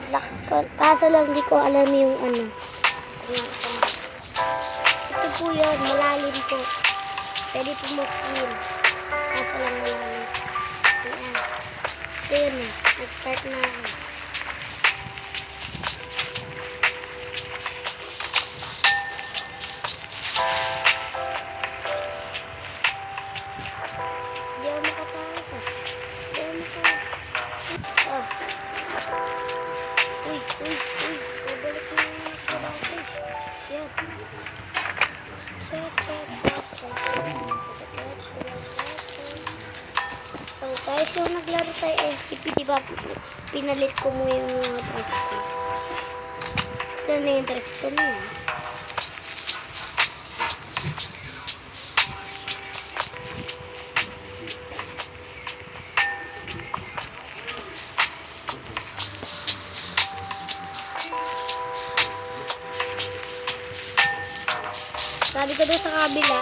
Roblox ko. Kaso lang di ko alam yung ano. Ito po yun, malalim po. Pwede po mag-swim. Kaso lang malalim. Ayan. Ito yun na. Nag-start na ako. Hindi ako makatakas ah. Hindi ako makatakas. Ah. Uy. Babalik na yung nakatakas. Yan. So guys, yung naglaro tayo SCP, diba? Pinalit ko mo yung mga dress ko. Ito na yung dress ko na yun. Sabi ko doon sa kabila.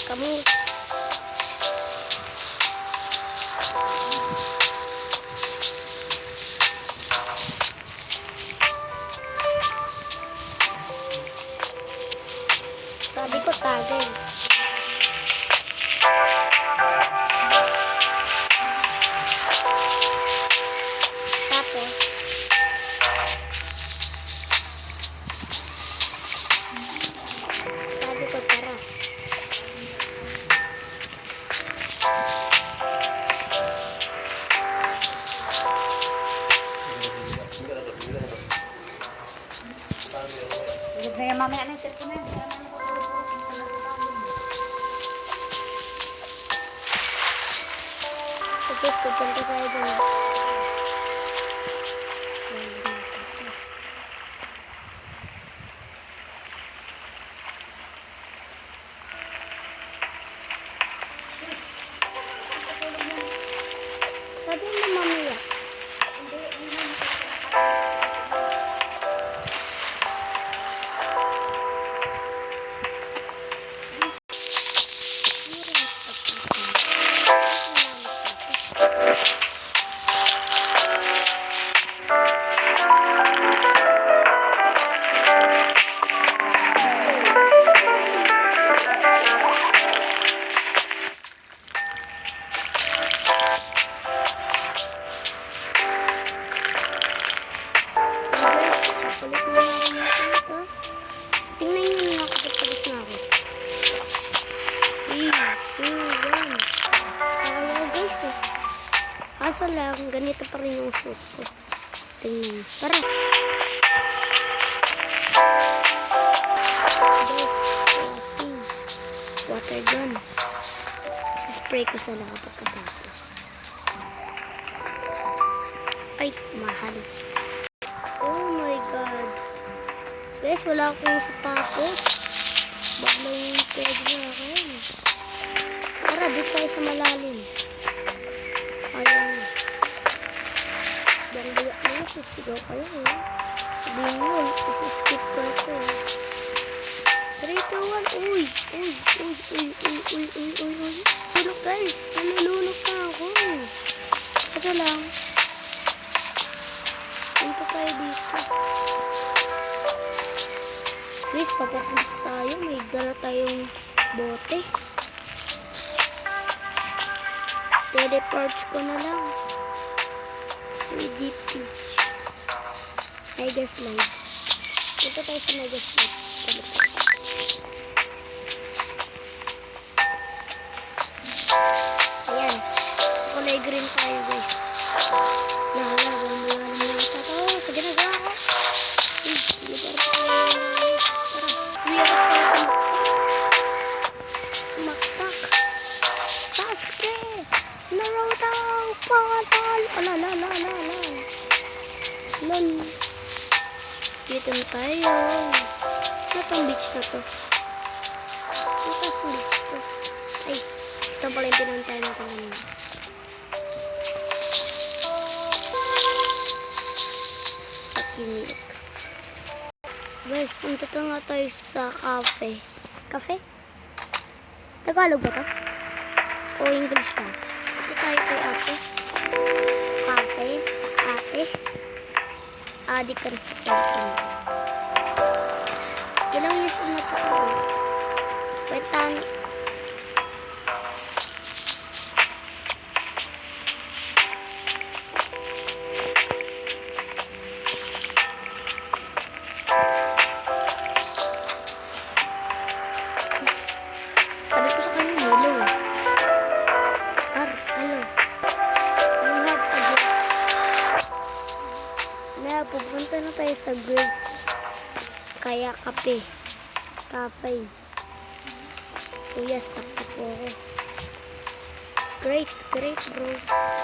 Kamu. Sabi ko tagay. Tapos sabi ko tara. Huwag na yung mamaya ng cellphone na yun. Sige, pupunta tayo dun. Sabi mo mamaya. Tingnan nyo na ako, tapos na ako. Yan. Ayaw guys eh. Kaso lang, ganito pa rin yung suit ko. Tingnan nyo. Tara. Guys, lasing. Water gun. Spray ko sa lang pagkatapos. Ay, mahal. Oh my god. Guys, wala akong sapatos. Bagla yung pwede na akin. Tara, dito tayo sa malalim. Ayaw. Bangla na, susigaw kayo eh. Sabihin nyo, isuskip ko ako eh. 3, 2, 1. Uy. Tulog guys, nalulunok na ako. Ito lang. Dito tayo dito. Guys, papapunta tayo. May dala tayong bote. Teleports ko na lang. Deep beach. Mega slide. Dito tayo sa mega slide. Ayan. Kulay green tayo guys. Wala na ito. Sa ginagawa ko. Lugar ko. Makpak. Sasuke. Naruto. Patal. Lon. Dito na tayo. Itong beach na to. Ito sa beach to. Ay. Ito Ito pala yung pinuntahan natin kanina. Chucky Milk. Guys, punta to nga tayo sa cafe. Cafe? Tagalog ba to? O English lang? Ito tayo kay ate. Cafe? Sa ate? Adik ka na sa cellphone. Ilang years na ito ako? Wait, sabi ko sa kanya, hello. Hello. We have a gift. Na, pupunta na tayo sa Great. Kaya kape. Cafe. Kuya, stop na po ako. It's great bro.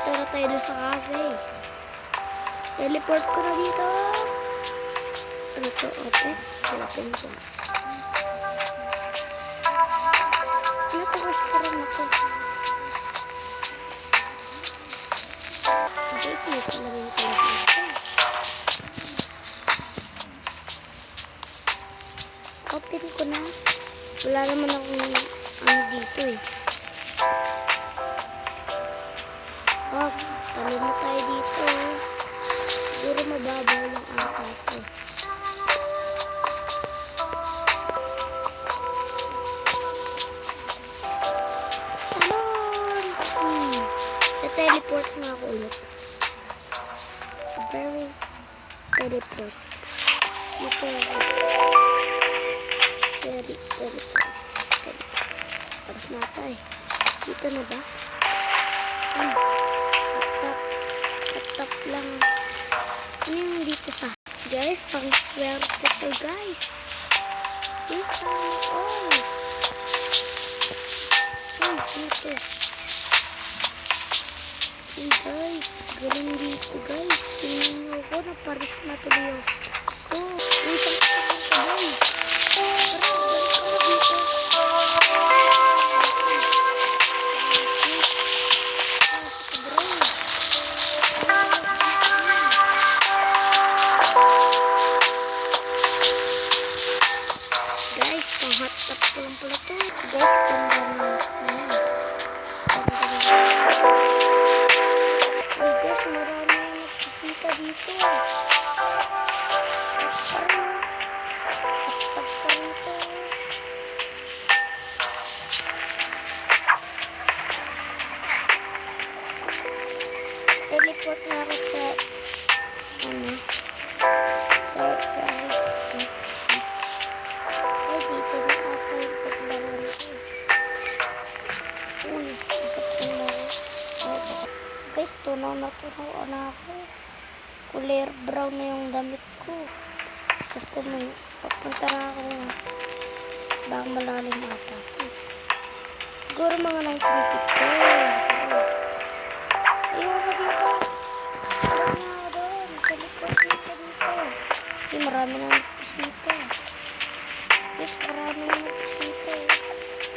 Tara tayo doon sa cafe. Teleport ko na dito. Ano to? Open? Open ko. Ano to? Restaurant na to. Guys, may salamin ko na dito. Open ko na. Wala naman akong ano dito eh. Oh, talo na tayo dito. Siguro mababaw lang ata ito. Talon! Teleport na ako ulit. Very teleport. Ito ako. Teleport. Tapos na tayo. Dito na ba? Tap lang. Ano yung dito sa? Guys, pang swerte to guys. Isa na all. Dito. Guys, galing dito guys. Tingnan nyo ako, naparis na tuloy ako. Isang kapag guys. Guys, pang hot tub ko lang pala to. Guys, guys, marami na nagkisita dito. Hot tub pa rin to. Teleport na ako sa dito na ako yung paglaruan ko. Uy, sasaktan na ako. Guys, tunaw na ako. Kulay brown na yung damit ko. Gusto mo, papunta na ako. Baka malalim ata ito. Siguro mga 1950. Ayaw na dito. Ayaw na doon. Teleport dito. Marami na nagpusita. Guys, marami na nagpusita.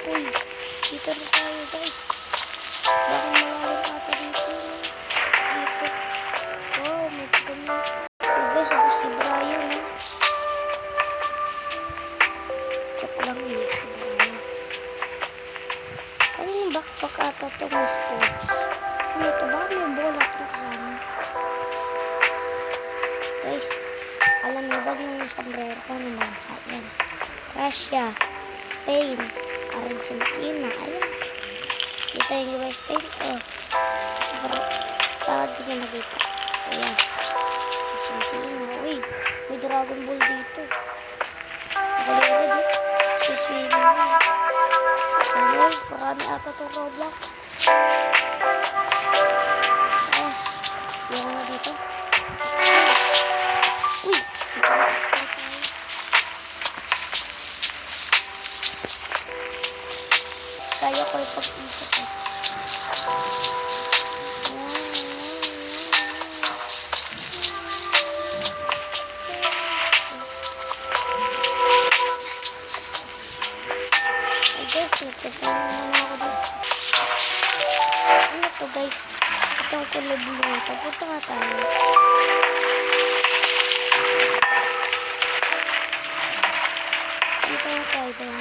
Uy, dito na tayo guys. Baka malalim ata dito. Dito. Wow, may pagkain. Uy guys, ako si Brian. Check lang yun. Si Brian. Ano yung backpack ata ito? May sports. Ano ito? Baka may bola ito kasama. Guys, alam niyo ba yung sombrero ko ng bansa yan? Russia, Spain, Argentina, ayan. Kita yung iba Spain, oh. Saan din yung nakita? Ayan. Argentina, uy. May Dragon Ball dito. Nakalimutan dito. Suswimming na. Sana, marami ata itong Roblox. Ah, yan na dito. Uy! Kaya ko ipag-ikot eh. Ay guys, nagtatawa na ako dito. to guys. Itong kulay blue. Papunta nga tayo. Punta nga tayo doon.